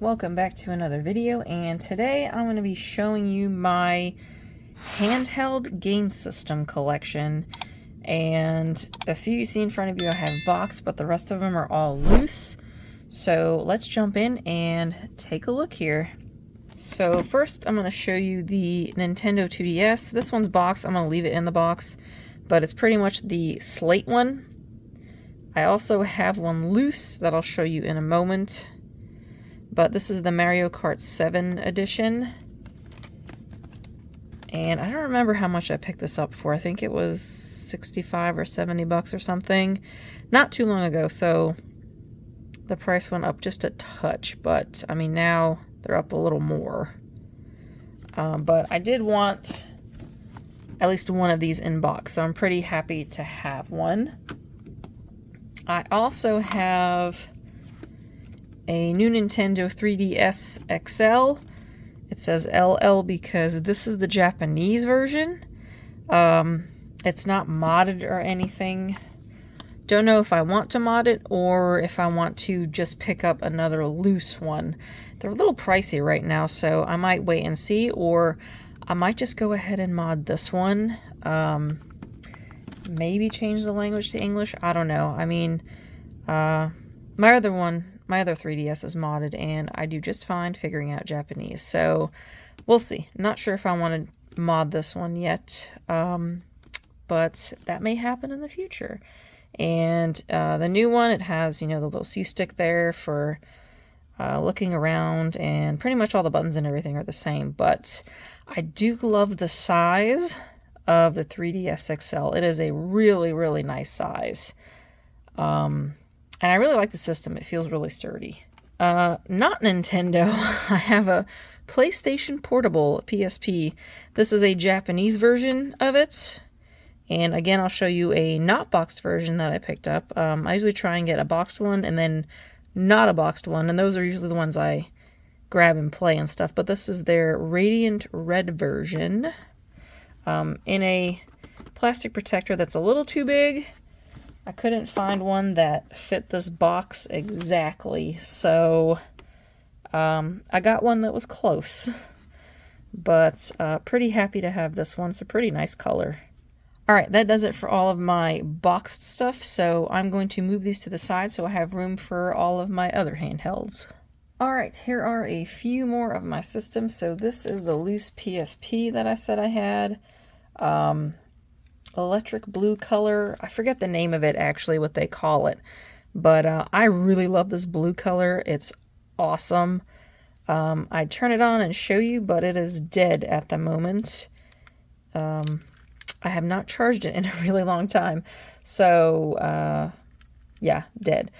welcome back to another video, and today I'm going to be showing you my handheld game system collection. And a few you see in front of you I have boxed, but the rest of them are all loose. So let's jump in and take a look here. So first I'm going to show you the Nintendo 2DS. This one's boxed. I'm going to leave it in the box, but it's pretty much the slate one. I also have one loose that I'll show you in a moment. But this is the Mario Kart 7 edition. And I don't remember how much I picked this up for. I think it was 65 or 70 bucks or something. Not too long ago, so the price went up just a touch. But, I mean, now they're up a little more. But I did want at least one of these in box, so I'm pretty happy to have one. I also have a new Nintendo 3DS XL. It says LL because this is the Japanese version. It's not modded or anything. Don't know if I want to mod it or if I want to just pick up another loose one. They're a little pricey right now, so I might wait and see, or I might just go ahead and mod this one. Maybe change the language to English. I don't know. I mean, my other 3DS is modded, and I do just fine figuring out Japanese. So, we'll see. Not sure if I want to mod this one yet, but that may happen in the future. And the new one, it has, you know, the little C-stick there for looking around, and pretty much all the buttons and everything are the same. But I do love the size of the 3DS XL. It is a really, really nice size. And I really like the system. It feels really sturdy. Not Nintendo. I have a PlayStation Portable PSP. This is a Japanese version of it. And again, I'll show you a not boxed version that I picked up. I usually try and get a boxed one and then not a boxed one. And those are usually the ones I grab and play and stuff. But this is their Radiant Red version. In a plastic protector that's a little too big. I couldn't find one that fit this box exactly, so I got one that was close. But pretty happy to have this one. It's a pretty nice color. Alright, that does it for all of my boxed stuff, so I'm going to move these to the side so I have room for all of my other handhelds. Alright, here are a few more of my systems. So this is the loose PSP that I said I had. Electric blue color. I forget the name of it, actually, what they call it. But I really love this blue color. It's awesome. I'd turn it on and show you, but it is dead at the moment. I have not charged it in a really long time. So, yeah, dead.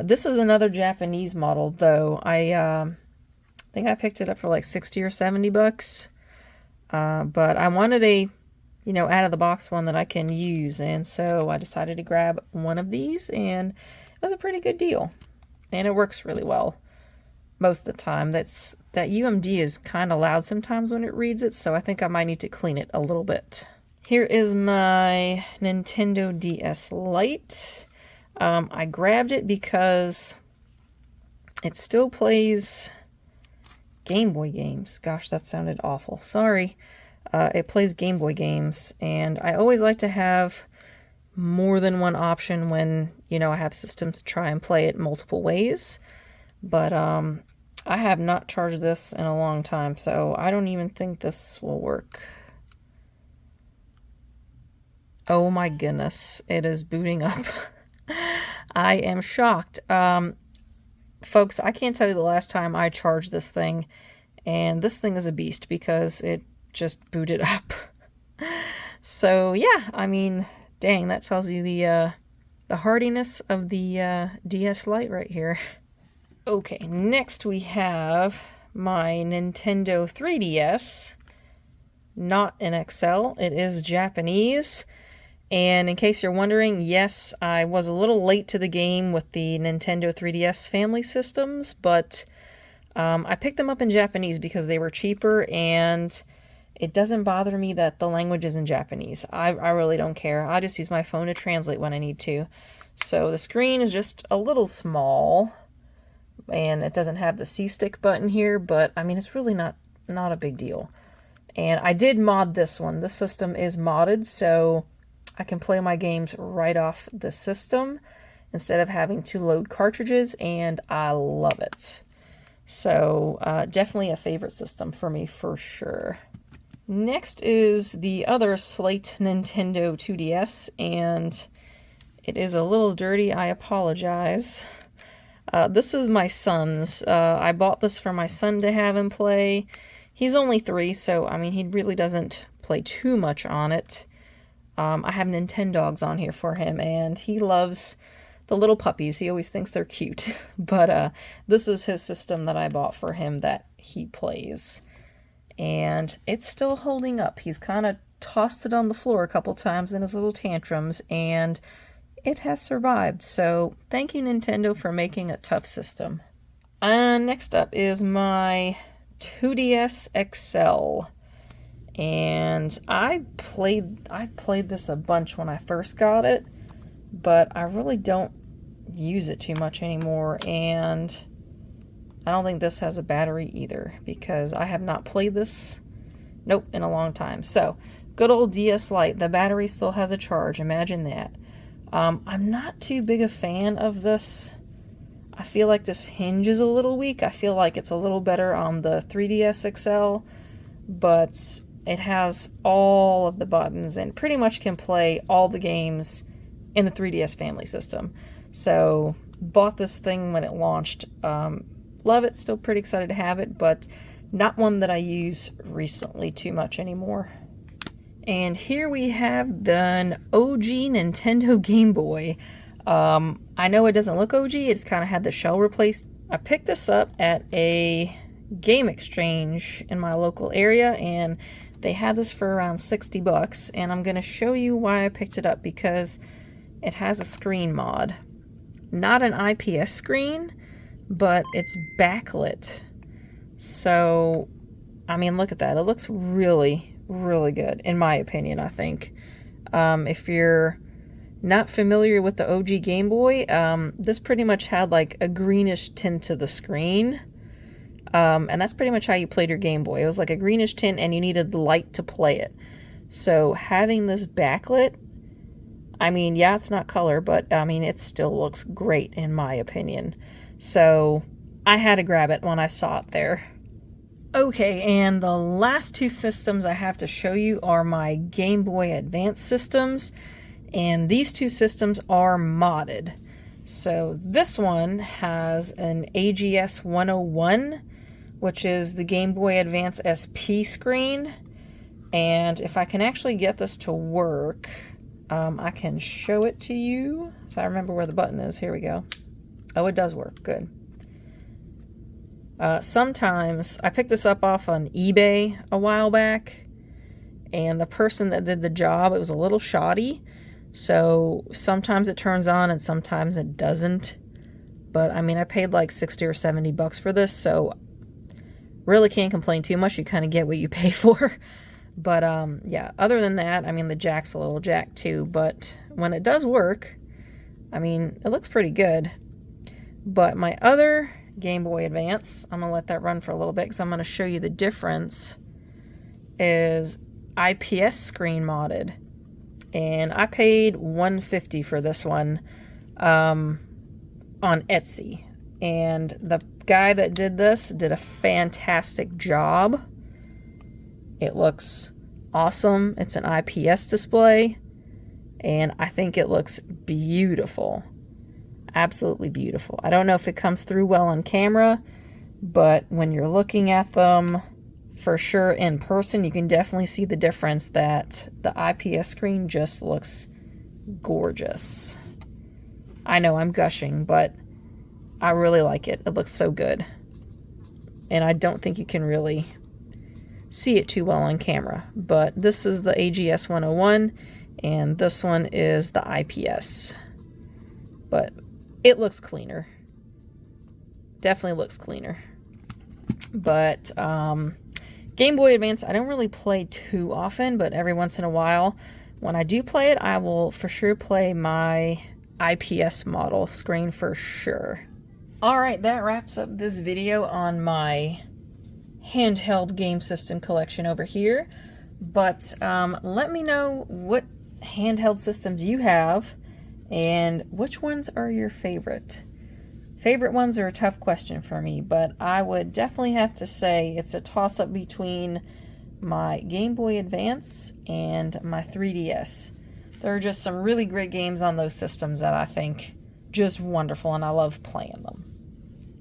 This is another Japanese model, though. I think I picked it up for like 60 or 70 bucks. But I wanted a, you know, out of the box one that I can use, and so I decided to grab one of these, and it was a pretty good deal. And it works really well most of the time. That UMD is kind of loud sometimes when it reads it, so I think I might need to clean it a little bit. Here is my Nintendo DS Lite. I grabbed it because it still plays Game Boy games. Gosh, that sounded awful. Sorry. It plays Game Boy games, and I always like to have more than one option when, you know, I have systems to try and play it multiple ways. But I have not charged this in a long time, so I don't even think this will work. Oh my goodness, it is booting up. I am shocked. Folks, I can't tell you the last time I charged this thing, and this thing is a beast because it just booted up. So yeah, I mean, dang, that tells you the hardiness of the DS Lite right here. Okay, next we have my Nintendo 3DS, not an XL. It is Japanese. And in case you're wondering, yes, I was a little late to the game with the Nintendo 3DS family systems, but I picked them up in Japanese because they were cheaper, and it doesn't bother me that the language is in Japanese. I really don't care. I just use my phone to translate when I need to. So the screen is just a little small, and it doesn't have the C-stick button here, but I mean, it's really not a big deal. And I did mod this one. This system is modded, so I can play my games right off the system instead of having to load cartridges, and I love it. So definitely a favorite system for me for sure. Next is the other Slate Nintendo 2DS, and it is a little dirty, I apologize. This is my son's. I bought this for my son to have him play. He's only 3, so I mean, he really doesn't play too much on it. I have Nintendogs on here for him, and he loves the little puppies. He always thinks they're cute. But this is his system that I bought for him that he plays. And it's still holding up. He's kind of tossed it on the floor a couple times in his little tantrums, and it has survived. So thank you, Nintendo, for making a tough system. Next up is my 2DS XL. And I played this a bunch when I first got it, but I really don't use it too much anymore, and I don't think this has a battery either, because I have not played this, nope, in a long time. So, good old DS Lite, the battery still has a charge, imagine that. I'm not too big a fan of this. I feel like this hinge is a little weak. I feel like it's a little better on the 3DS XL, but it has all of the buttons and pretty much can play all the games in the 3DS family system. So, bought this thing when it launched. Love it, still pretty excited to have it, but not one that I use recently too much anymore. And here we have the OG Nintendo Game Boy. I know it doesn't look OG, it's kind of had the shell replaced. I picked this up at a game exchange in my local area, and they had this for around 60 bucks, and I'm going to show you why I picked it up, because it has a screen mod. Not an IPS screen, but it's backlit. So, I mean, look at that. It looks really, really good, in my opinion, I think. If you're not familiar with the OG Game Boy, this pretty much had like a greenish tint to the screen. And that's pretty much how you played your Game Boy. It was like a greenish tint, and you needed light to play it. So having this backlit, I mean, yeah, it's not color, but I mean, it still looks great in my opinion. So I had to grab it when I saw it there. Okay, and the last two systems I have to show you are my Game Boy Advance systems, and these two systems are modded. So this one has an AGS 101, which is the Game Boy Advance SP screen, and if I can actually get this to work, I can show it to you. If I remember where the button is, here we go. Oh, it does work, good. Sometimes, I picked this up off on eBay a while back, and the person that did the job, it was a little shoddy, so sometimes it turns on and sometimes it doesn't. But I mean, I paid like 60 or 70 bucks for this, so really can't complain too much. You kind of get what you pay for. But yeah, other than that, I mean, the jack's a little jacked too, but when it does work, I mean, it looks pretty good. But my other Game Boy Advance, I'm going to let that run for a little bit because I'm going to show you the difference, is IPS screen modded. And I paid $150 for this one on Etsy. And the guy that did this did a fantastic job. It looks awesome. It's an IPS display. And I think it looks beautiful. Absolutely beautiful. I don't know if it comes through well on camera, but when you're looking at them for sure in person, you can definitely see the difference that the IPS screen just looks gorgeous. I know I'm gushing, but I really like it. It looks so good. And I don't think you can really see it too well on camera, but this is the AGS 101 and this one is the IPS. But it looks cleaner. Definitely looks cleaner. But Game Boy Advance, I don't really play too often, but every once in a while, when I do play it, I will for sure play my IPS model screen for sure. Alright, that wraps up this video on my handheld game system collection over here. But let me know what handheld systems you have and which ones are your favorite. Favorite ones are a tough question for me, but I would definitely have to say it's a toss-up between my Game Boy Advance and my 3DS. There are just some really great games on those systems that I think just wonderful, and I love playing them.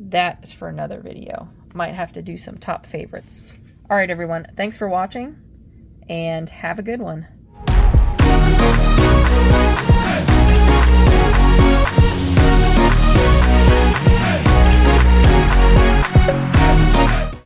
That is for another video. Might have to do some top favorites. Alright everyone, thanks for watching, and have a good one.